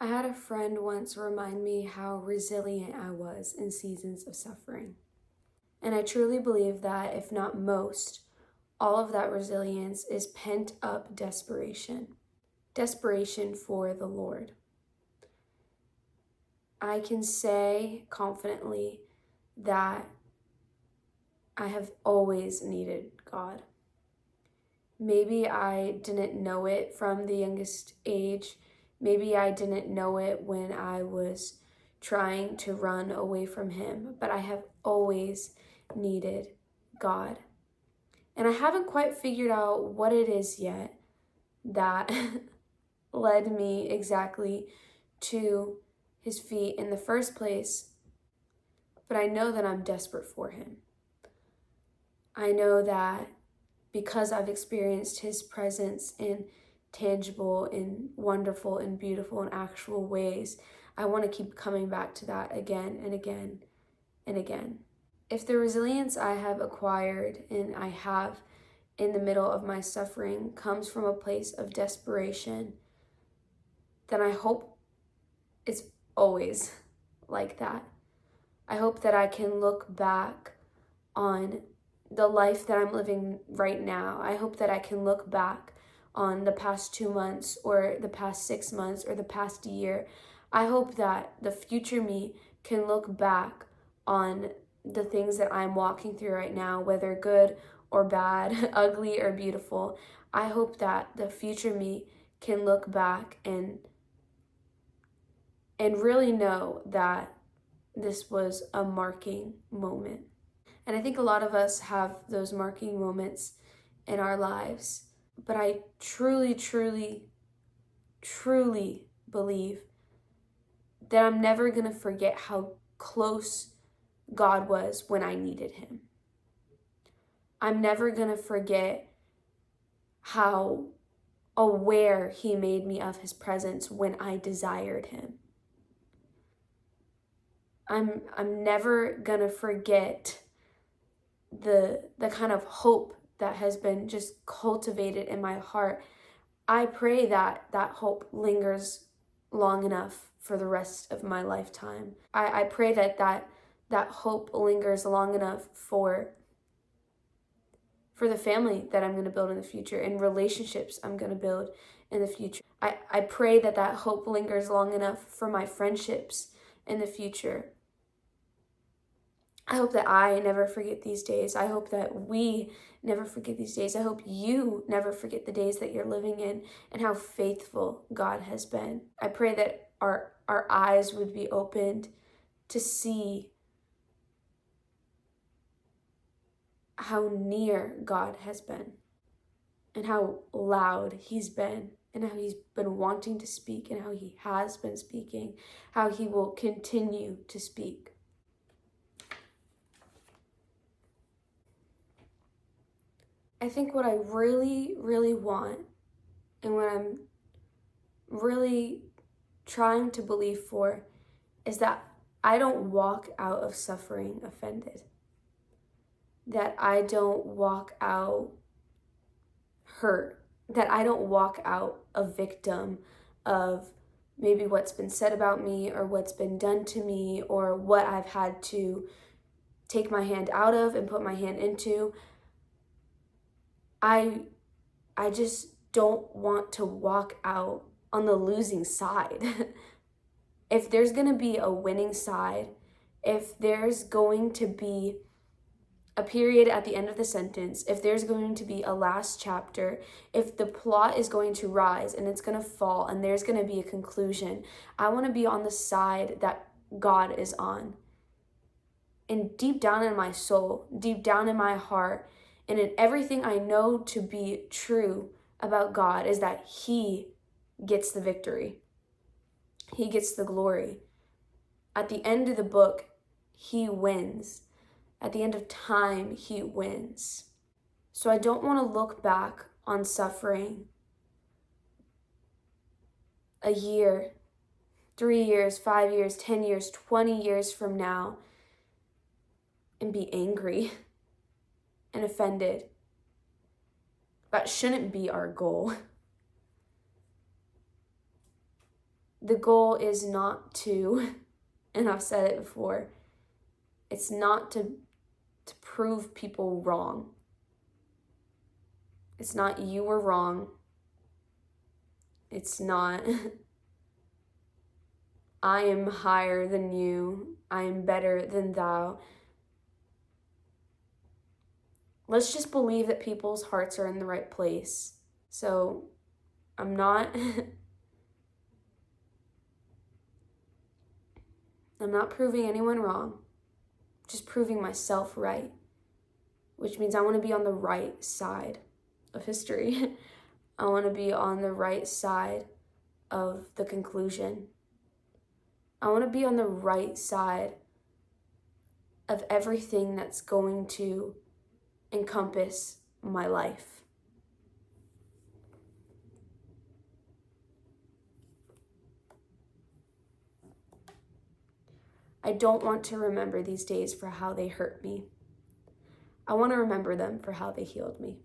I had a friend once remind me how resilient I was in seasons of suffering. And I truly believe that, if not most, all of that resilience is pent up desperation. Desperation for the Lord. I can say confidently that I have always needed God. Maybe I didn't know it from the youngest age. Maybe I didn't know it when I was trying to run away from Him, but I have always needed God. And I haven't quite figured out what it is yet that led me exactly to His feet in the first place, but I know that I'm desperate for Him. I know that because I've experienced His presence in tangible and wonderful and beautiful and actual ways, I want to keep coming back to that again and again and again. If the resilience I have acquired and I have in the middle of my suffering comes from a place of desperation, then I hope it's always like that. I hope that I can look back on the life that I'm living right now. I hope that I can look back on the past 2 months or the past 6 months or the past year. I hope that the future me can look back on the things that I'm walking through right now, whether good or bad, ugly or beautiful. I hope that the future me can look back and really know that this was a marking moment. And I think a lot of us have those marking moments in our lives. But I truly, truly, truly believe that I'm never going to forget how close God was when I needed Him. I'm never going to forget how aware He made me of His presence when I desired Him. I'm never going to forget the kind of hope that has been just cultivated in my heart. I pray that that hope lingers long enough for the rest of my lifetime. I pray that hope lingers long enough for the family that I'm going to build in the future and relationships I'm going to build in the future. I pray that that hope lingers long enough for my friendships in the future. I hope that I never forget these days. I hope that we never forget these days. I hope you never forget the days that you're living in and how faithful God has been. I pray that our eyes would be opened to see how near God has been and how loud He's been and how He's been wanting to speak and how He has been speaking, how He will continue to speak. I think what I really, really want and what I'm really trying to believe for is that I don't walk out of suffering offended. That I don't walk out hurt. That I don't walk out a victim of maybe what's been said about me or what's been done to me or what I've had to take my hand out of and put my hand into. I just don't want to walk out on the losing side. If there's going to be a winning side, if there's going to be a period at the end of the sentence, if there's going to be a last chapter, if the plot is going to rise and it's going to fall and there's going to be a conclusion, I want to be on the side that God is on. And deep down in my soul, deep down in my heart, and in everything I know to be true about God is that He gets the victory. He gets the glory. At the end of the book, He wins. At the end of time, He wins. So I don't want to look back on suffering a year, 3 years, 5 years, 10 years, 20 years from now and be angry and offended. That shouldn't be our goal. The goal is not to, and I've said it before, it's not to prove people wrong. It's not you were wrong. It's not I am higher than you. I am better than thou. Let's just believe that people's hearts are in the right place. So I'm not I'm not proving anyone wrong, just proving myself right, which means I want to be on the right side of history. I want to be on the right side of the conclusion. I want to be on the right side of everything that's going to encompass my life. I don't want to remember these days for how they hurt me. I want to remember them for how they healed me.